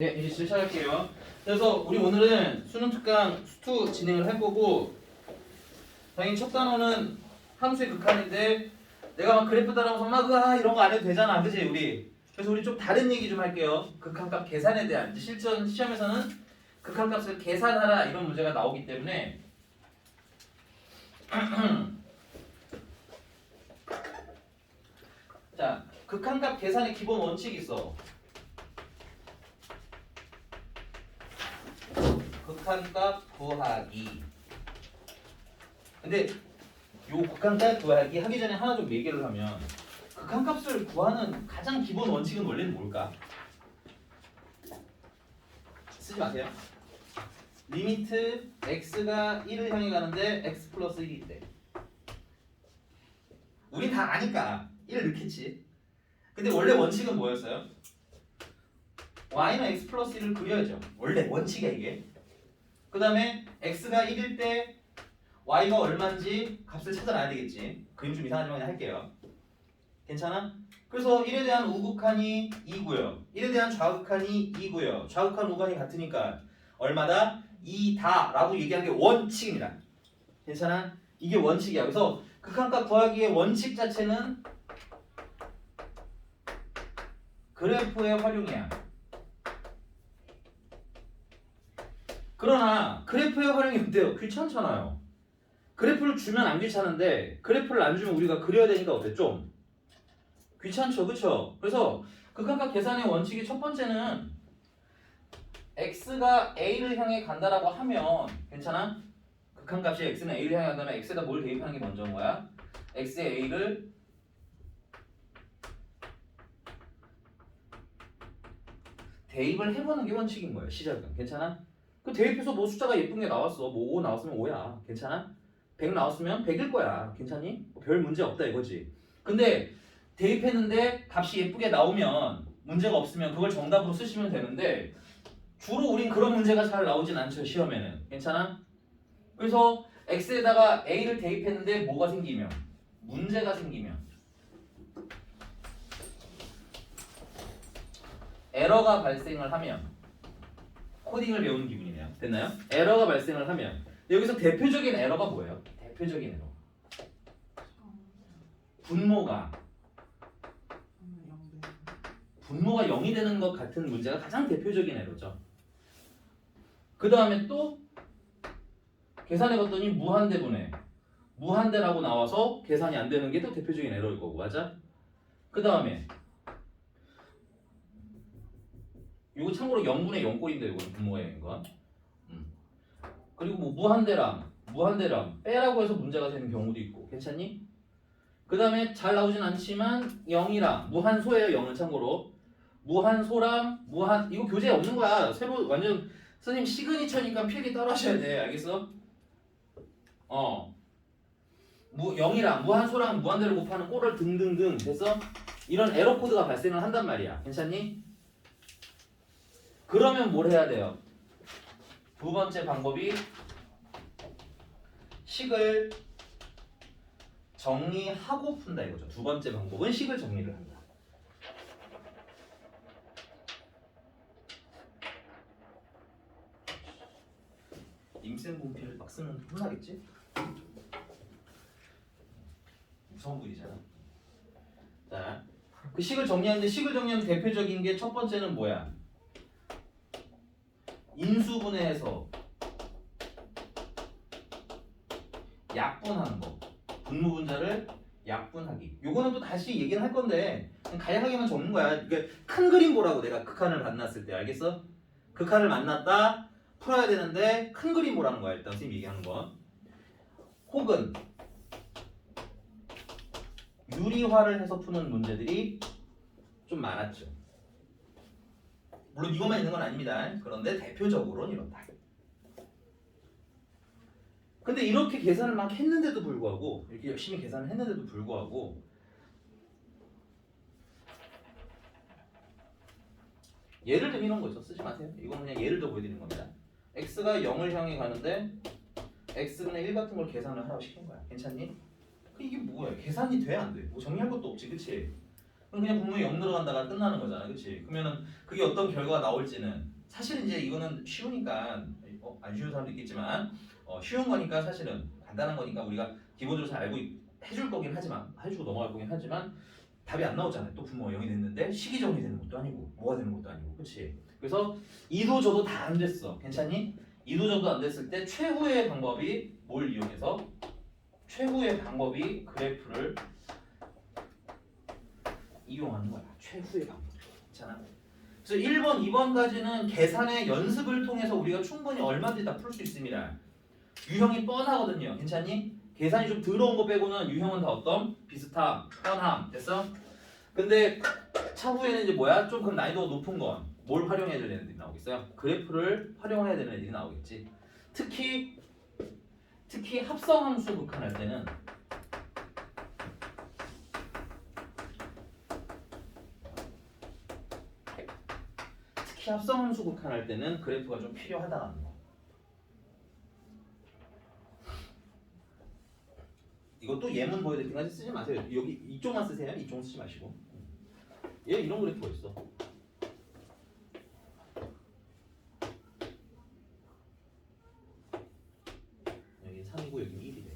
네, 이제 시작할게요. 그래서 우리 오늘은 수능 특강 수투 진행을 할 거고, 당연히 첫 단원은 함수의 극한인데 내가 막 그래프 따라가서 막 이런 거 안 해도 되잖아, 그지 우리? 그래서 우리 좀 다른 얘기 좀 할게요. 극한값 계산에 대한 이제 실전 시험에서는 극한값을 계산하라 이런 문제가 나오기 때문에 자, 극한값 계산의 기본 원칙이 있어. 극한값 구하기. 근데 요 극한값 구하기 하기 전에 하나 좀 얘기를 하면, 극한값을 구하는 가장 기본 원칙은 원래는 뭘까? 쓰지 마세요. 리미트 x가 1을 향해 가는데 x 플러스 1이 있대. 우린 다 아니까 1을 넣겠지. 근데 원래 원칙은 뭐였어요? y는 x 플러스 1을 그려야죠. 원래 원칙이야 이게. 그 다음에 x가 1일 때 y가 얼마인지 값을 찾아놔야 되겠지. 그림 좀 이상하지만 그냥 할게요. 괜찮아? 그래서 1에 대한 우극한이 2고요. 1에 대한 좌극한이 2고요. 좌극한 우극한이 같으니까 얼마다? 2다 라고 얘기하는 게 원칙입니다. 괜찮아? 이게 원칙이야. 그래서 극한값 구하기의 원칙 자체는 그래프의 활용이야. 그러나 그래프의 활용이 어때요? 귀찮잖아요. 그래프를 주면 안 귀찮은데 그래프를 안 주면 우리가 그려야 되니까 어때? 좀 귀찮죠, 그쵸? 그래서 극한값 계산의 원칙이 첫 번째는 x가 a를 향해 간다라고 하면 괜찮아? 극한값이 x는 a를 향해 간다면 x에다 뭘 대입하는 게 먼저인 거야? x의 a를 대입을 해보는 게 원칙인 거예요. 시작은 괜찮아? 그 대입해서 뭐 숫자가 예쁜 게 나왔어. 뭐 5 나왔으면 5야. 괜찮아? 100 나왔으면 100일 거야. 괜찮니? 별 문제 없다 이거지. 근데 대입했는데 값이 예쁘게 나오면 문제가 없으면 그걸 정답으로 쓰시면 되는데 주로 우린 그런 문제가 잘 나오진 않죠. 시험에는. 괜찮아? 그래서 x에다가 a를 대입했는데 뭐가 생기면? 문제가 생기면 에러가 발생을 하면 코딩을 배우는 기분이네요. 됐나요? 에러가 발생을 하면 여기서 대표적인 에러가 뭐예요? 대표적인 에러. 분모가 0이 되는 것 같은 문제가 가장 대표적인 에러죠. 그 다음에 또 계산해봤더니 무한대분해. 무한대라고 나와서 계산이 안 되는 게 또 대표적인 에러일 거고, 맞아? 그 다음에 이거 참고로 0분의 0꼴인데 이거는 분모의 건. 그리고 뭐 무한대랑 빼라고 해서 문제가 되는 경우도 있고. 괜찮니? 그 다음에 잘 나오진 않지만 0이랑 무한소예요. 0은 참고로 무한소랑 이거 교재에 없는 거야. 새로 완전 선생님 시그니처니까 필기 따로 하셔야 돼. 알겠어? 0이랑 무한소랑 무한대를 곱하는 꼴을 등등등 돼서 이런 에러 코드가 발생을 한단 말이야. 괜찮니? 그러면 뭘 해야 돼요? 두 번째 방법이 식을 정리하고 푼다 이거죠. 두 번째 방법은 식을 정리를 한다. 임센 분필을 막 쓰면 혼나겠지? 무서운 분이잖아. 자, 그 식을 정리하는데 식을 정리하는 대표적인 게 첫 번째는 뭐야? 인수분해해서 약분하는 거. 분모분자를 약분하기. 요거는 또 다시 얘기는 할 건데 그냥 간략하게만 적는 거야. 그러니까 큰 그림 보라고. 내가 극한을 만났을 때. 알겠어? 극한을 만났다 풀어야 되는데 큰 그림 보라는 거야. 일단 선생님 얘기하는 건. 혹은 유리화를 해서 푸는 문제들이 좀 많았죠. 물론 이것만 있는 건 아닙니다. 그런데 대표적으로는 이렇다. 근데 이렇게 계산을 막 했는데도 불구하고, 이렇게 열심히 계산을 했는데도 불구하고 예를 들면 이런 거죠. 쓰지 마세요. 이건 그냥 예를 들어 보여드리는 겁니다. x가 0을 향해 가는데 x분의 1 같은 걸 계산을 하라고 시킨 거야. 괜찮니? 이게 뭐야? 계산이 돼? 안 돼? 뭐 정리할 것도 없지, 그치? 그럼 그냥 분명히 0 들어간다가 끝나는 거잖아, 그렇지? 그러면은 그게 어떤 결과가 나올지는 사실 이제 이거는 쉬우니까 안 쉬운 사람도 있겠지만 쉬운 거니까 사실은 간단한 거니까 우리가 기본적으로 잘 알고 해줄 거긴 하지만 해주고 넘어갈 거긴 하지만 답이 안 나오잖아요. 또 분모가 0이 됐는데 식이 정리 되는 것도 아니고 뭐가 되는 것도 아니고, 그렇지? 그래서 이도 저도 다 안 됐어. 괜찮니? 이도 저도 안 됐을 때 최후의 방법이 뭘 이용해서 최후의 방법이 그래프를 이용하는 거야. 최후의 방법. 괜찮아? 그래서 1번, 2번까지는 계산의 연습을 통해서 우리가 충분히 얼마든지 다 풀 수 있습니다. 유형이 뻔하거든요. 괜찮니? 계산이 좀 더러운 거 빼고는 유형은 다 어떤? 비슷함, 뻔함. 됐어? 근데 차후에는 이제 뭐야? 좀 그럼 난이도가 높은 건 뭘 활용해야 되는 애들이 나오겠어요? 그래프를 활용해야 되는 애들이 나오겠지. 특히 합성함수 극한할 때는 합성함수 극한할 때는 그래프가 좀 필요하다는 거. 이것도 예문 보여드릴 때까지 쓰지 마세요. 여기 이쪽만 쓰세요. 이쪽은 쓰지 마시고. 얘 이런 그래프가 있어. 여기 3이고 여기 1이래.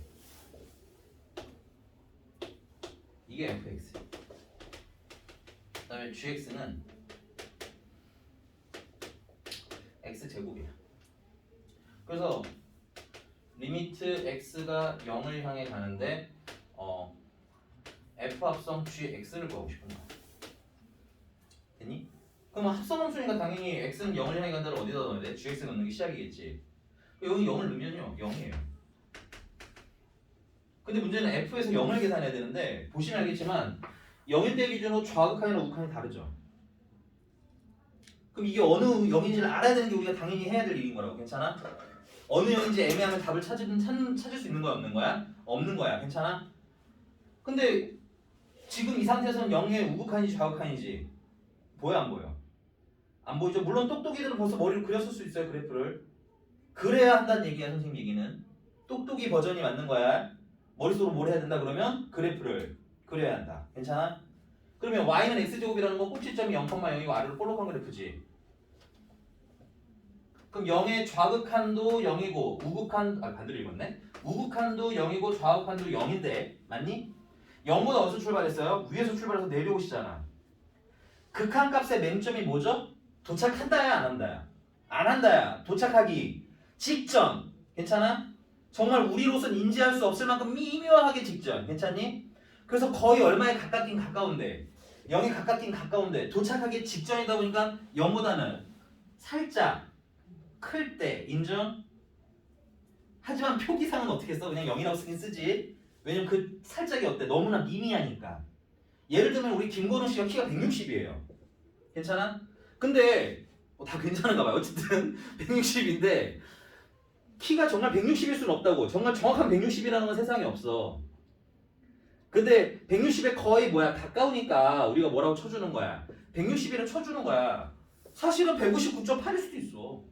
이게 fx. 그다음에 gx는 x제곱이야. 그래서 리미트 x가 0을 향해 가는데 f 합성 gx를 구하고 싶은 거야. 됐니? 그럼 합성함수니까 당연히 x는 0을 향해 간다를 어디다 넣어야 돼? gx 넣는 게 시작이겠지. 여기 0을 넣으면요 0이에요. 근데 문제는 f에서 0을 계산해야 되는데 보시면 알겠지만 0일 때 기준으로 좌극한이랑 우극한이 다르죠. 그럼 이게 어느 0인지를 알아야 되는 게 우리가 당연히 해야 될 일인 거라고. 괜찮아? 어느 0인지 애매하면 답을 찾을 수 있는 거야 없는 거야? 없는 거야. 괜찮아? 근데 지금 이 상태에서는 0의 우극한인지 좌극한인지 보여 안 보여? 안 보이죠? 물론 똑똑이들은 벌써 머리로 그렸을 수 있어요. 그래프를. 그래야 한다는 얘기야. 선생님 얘기는. 똑똑이 버전이 맞는 거야. 머릿속으로 뭘 해야 된다 그러면 그래프를 그려야 한다. 괜찮아? 그러면 y는 x제곱이라는 건 꼭지점이 0,0이고 아래로 볼록한 그래프지. 그럼 0의 좌극한도 0이고 우극한 반대로 읽었네. 우극한도 0이고 좌극한도 0인데 맞니? 0보다 어디서 출발했어요? 위에서 출발해서 내려오시잖아. 극한값의 맹점이 뭐죠? 도착한다야 안 한다야? 안 한다야. 도착하기 직전. 괜찮아? 정말 우리로선 인지할 수 없을 만큼 미묘하게 직전. 괜찮니? 그래서 거의 얼마에 가깝긴 가까운데 0에 가깝긴 가까운데 도착하기 직전이다 보니까 0보다는 살짝 클 때 인정? 하지만 표기상은 어떻게 써? 그냥 0이라고 쓰긴 쓰지. 왜냐면 그 살짝이 어때? 너무나 미미하니까. 예를 들면 우리 김건우 씨가 키가 160이에요. 괜찮아? 근데 다 괜찮은가 봐요. 어쨌든 160인데 키가 정말 160일 수는 없다고. 정말 정확한 160이라는 건 세상에 없어. 근데 160에 거의 뭐야 가까우니까 우리가 뭐라고 쳐주는 거야. 160이를 쳐주는 거야. 사실은 159.8일 수도 있어.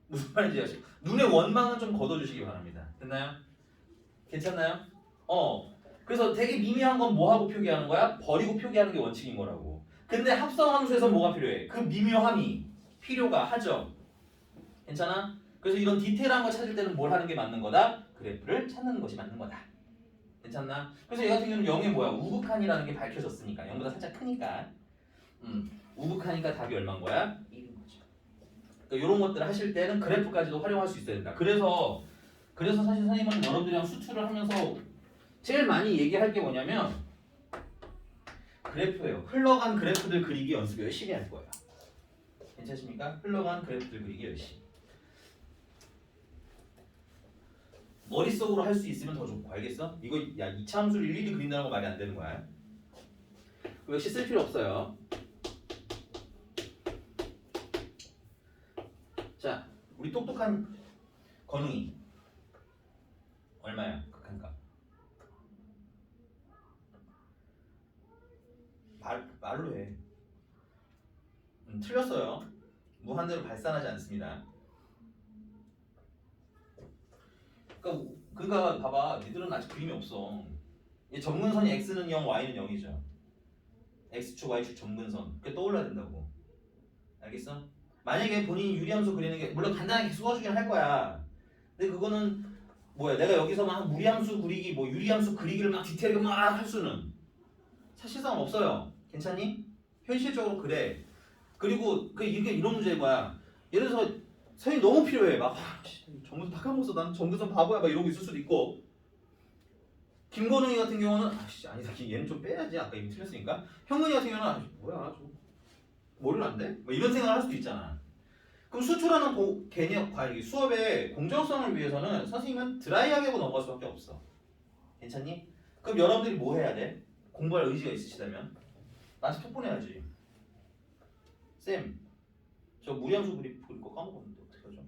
무슨 말인지 아시죠? 눈의 원망은 좀 걷어주시기 바랍니다. 됐나요? 괜찮나요? 그래서 되게 미미한 건 뭐하고 표기하는 거야? 버리고 표기하는 게 원칙인 거라고. 근데 합성함수에서 뭐가 필요해? 그 미묘함이 필요가 하죠. 괜찮아? 그래서 이런 디테일한 거 찾을 때는 뭘 하는 게 맞는 거다? 그래프를 찾는 것이 맞는 거다. 괜찮나? 그래서 얘 같은 경우는 0이 뭐야? 우극한이라는 게 밝혀졌으니까 0보다 살짝 크니까 우극하니까 답이 얼마인 거야? 1인 거죠. 그러니까 이런 것들을 하실 때는 그래프까지도 활용할 수 있어야 된다. 그래서 사실 선생님은 여러분들이랑 수출을 하면서 제일 많이 얘기할 게 뭐냐면 그래프예요. 흘러간 그래프들 그리기 연습 열심히 할 거예요. 괜찮습니까? 흘러간 그래프들 그리기 열심히. 머릿속으로 할 수 있으면 더 좋고 알겠어? 이거 야 2차 함수를 일일이 그린다는 거 말이 안 되는 거야. 역시 쓸 필요 없어요. 자, 우리 똑똑한 건웅이 얼마야? 극한값. 말로 해. 틀렸어요. 무한대로 발산하지 않습니다. 그러니까 봐봐, 니들은 아직 그림이 없어. 전문선이 x는 0, y는 0이죠. x축 y축 점근선 그게 떠올라야 된다고. 알겠어? 만약에 본인이 유리함수 그리는 게 물론 간단하게 써주긴 할 거야. 근데 그거는 뭐야 내가 여기서 막 무리함수 그리기 뭐 유리함수 그리기를 막 디테일하게 막 할 수는 사실상 없어요. 괜찮니? 현실적으로 그래. 그리고 이게 이런 문제인 거야. 예를 들어서 선생님 너무 필요해. 막 정근선 다 까먹었어. 난 정근선 바보야. 막 이러고 있을 수도 있고. 김건웅이 같은 경우는 아니다. 얘는 좀 빼야지. 아까 이미 틀렸으니까. 형근이 같은 경우는 뭐야 좀 머리를 안 돼? 뭐 이런 생각을 할 수도 있잖아. 그럼 수투라는 개념 수업의 공정성을 위해서는 선생님은 드라이하게 하고 넘어갈 수밖에 없어. 괜찮니? 그럼 여러분들이 뭐 해야 돼? 공부할 의지가 있으시다면 나한테 톡 보내야지. 쌤, 저 무리함수 그릴 거 까먹었는데 어떡하죠?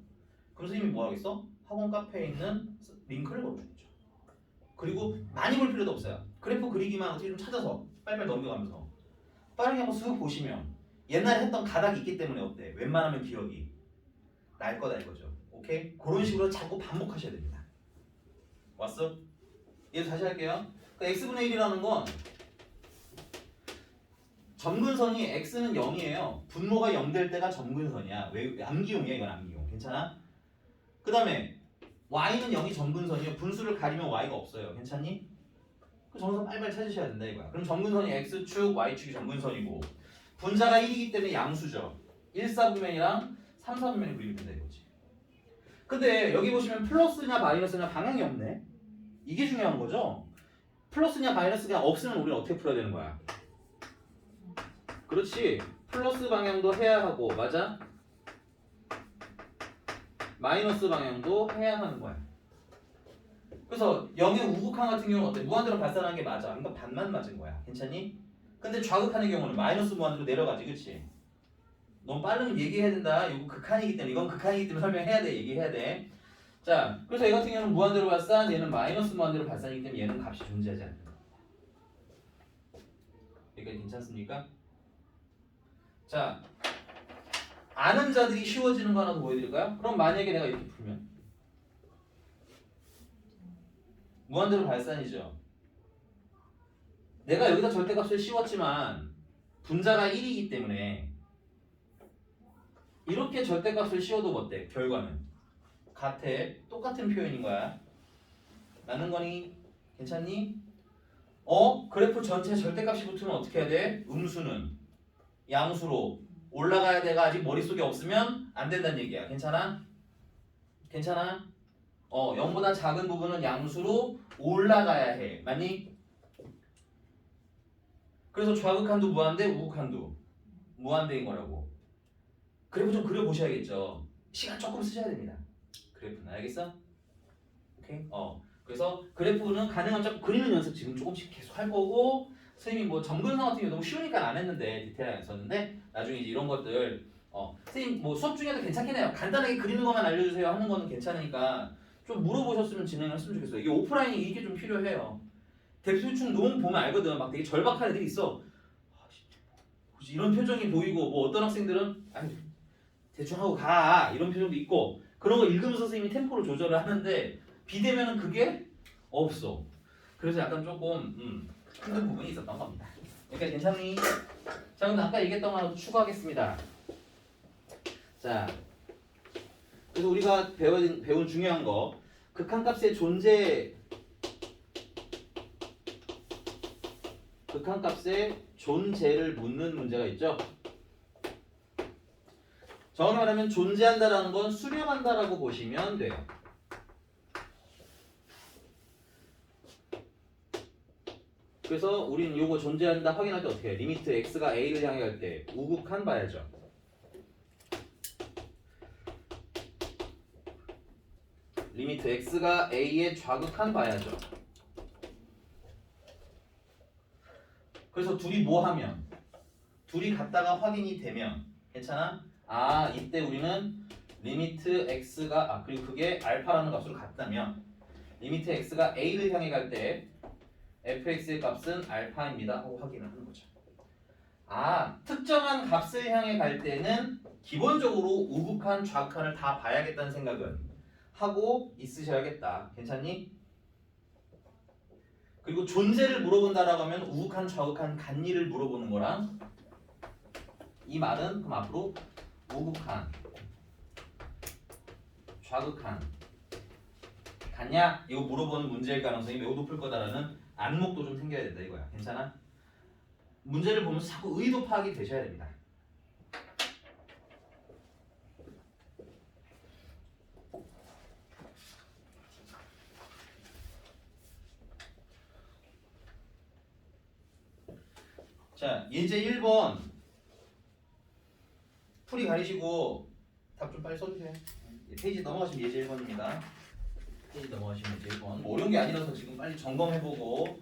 그럼 선생님이 뭐 하겠어? 학원 카페에 있는 링크를 걸어주겠죠. 그리고 많이 볼 필요도 없어요. 그래프 그리기만 어떻게 좀 찾아서 빨리빨리 넘겨가면서 빠르게 한번 쓱 보시면 옛날에 했던 가닥이 있기 때문에 어때? 웬만하면 기억이 날 거다 이거죠. 오케이? 그런 식으로 자꾸 반복하셔야 됩니다. 왔어? 얘 다시 할게요. 그 x분의 1이라는 건 점근선이 x는 0이에요. 분모가 0 될 때가 점근선이야. 왜 암기용이야 이건 암기용. 괜찮아? 그 다음에 y는 0이 점근선이에요. 분수를 가리면 y가 없어요. 괜찮니? 그 점근선 빨리빨리 찾으셔야 된다 이거야. 그럼 점근선이 x축, y축이 점근선이고 분자가 1이기 때문에 양수죠. 1, 4분면이랑 3, 4분면이 그리면 된다 이거지. 근데 여기 보시면 플러스냐 마이너스냐 방향이 없네. 이게 중요한 거죠. 플러스냐 마이너스가 없으면 우리는 어떻게 풀어야 되는 거야? 그렇지. 플러스 방향도 해야 하고 맞아? 마이너스 방향도 해야 하는 거야. 그래서 0의 우극항 같은 경우는 어때? 무한대로 발산하는 게 맞아. 그러니까 반만 맞은 거야. 괜찮니? 근데 좌극하는 경우는 마이너스 무한대로 내려가지. 그치? 너무 빠르면 얘기해야 된다. 이거 극한이기 때문에 이건 극한이기 때문에 설명해야 돼. 얘기해야 돼. 자, 그래서 얘 같은 경우는 무한대로 발산, 얘는 마이너스 무한대로 발산이기 때문에 얘는 값이 존재하지 않는다. 여기까지 괜찮습니까? 자, 아는 자들이 쉬워지는 거 하나 더 보여드릴까요? 그럼 만약에 내가 이렇게 풀면 무한대로 발산이죠. 내가 여기다 절대값을 씌웠지만 분자가 1이기 때문에 이렇게 절대값을 씌워도 어때? 결과는 같아. 똑같은 표현인 거야. 맞는 거니? 괜찮니? 그래프 전체 절대값이 붙으면 어떻게 해야 돼? 음수는 양수로 올라가야 돼가 아직 머릿속에 없으면 안 된다는 얘기야. 괜찮아? 괜찮아? 0보다 작은 부분은 양수로 올라가야 해. 맞니? 그래서 좌극한도 무한대, 우극한도 무한대인 거라고. 그래프 좀 그려보셔야겠죠. 시간 조금 쓰셔야 됩니다. 그래프는 알겠어? 오케이? 그래서 그래프는 가능하면 자꾸 그리는 연습 지금 조금씩 계속 할 거고 선생님이 뭐 점근상 같은 경우 너무 쉬우니까 안 했는데 디테일하게 안 썼는데 나중에 이제 이런 것들 선생님 뭐 수업 중에도 괜찮긴 해요. 간단하게 그리는 것만 알려주세요 하는 거는 괜찮으니까 좀 물어보셨으면 진행을 했으면 좋겠어요. 이게 오프라인이 이게 좀 필요해요. 대표충 논 보면 알거든. 막 되게 절박한 애들이 있어. 이런 표정이 보이고 뭐 어떤 학생들은 아니 대충 하고 가 이런 표정도 있고 그런 거 읽으면서 선생님이 템포를 조절을 하는데 비대면은 그게 없어. 그래서 약간 조금 힘든 부분이 있었던 겁니다. 그러니까 괜찮니? 자 그럼 아까 얘기했던 거 하나 추가하겠습니다. 자 그래서 우리가 배운 중요한 거 극한값의 존재를 묻는 문제가 있죠. 정확히 말하면 존재한다라는 건 수렴한다라고 보시면 돼요. 그래서 우리는 요거 존재한다 확인할 때 어떻게 해? 리미트 x가 a를 향해 갈 때 우극한 봐야죠. 리미트 x가 a의 좌극한 봐야죠. 그래서 둘이 뭐 하면? 둘이 같다가 확인이 되면 괜찮아? 이때 우리는 리미트 x가 그리고 그게 알파라는 값으로 같다면 리미트 x가 a를 향해 갈 때 fx의 값은 알파입니다 하고 확인을 하는 거죠. 특정한 값을 향해 갈 때는 기본적으로 우극한 좌극한을 다 봐야겠다는 생각은 하고 있으셔야겠다. 괜찮니? 그리고 존재를 물어본다라고 하면 우극한, 좌극한, 간리를 물어보는 거랑 이 말은 그럼 앞으로 우극한, 좌극한, 같냐? 이거 물어보는 문제일 가능성이 매우 높을 거다라는 안목도 좀 생겨야 된다 이거야. 괜찮아? 문제를 보면서 자꾸 의도 파악이 되셔야 됩니다. 자, 예제 1번 풀이 가리시고 답 좀 빨리 써주세요. 페이지 넘어가시면 예제 1번입니다. 페이지 넘어가시면 예제 1번. 뭐 어려운 게 아니라서 지금 빨리 점검해보고.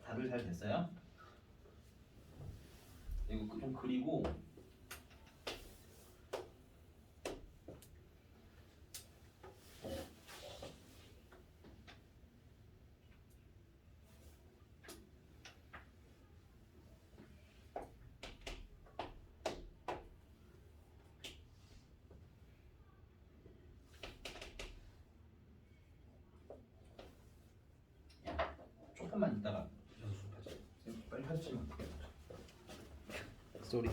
다들 잘 됐어요? 이거 좀 그리고 조금만 있다가 연습하자. 빨리 하시면 쏘리.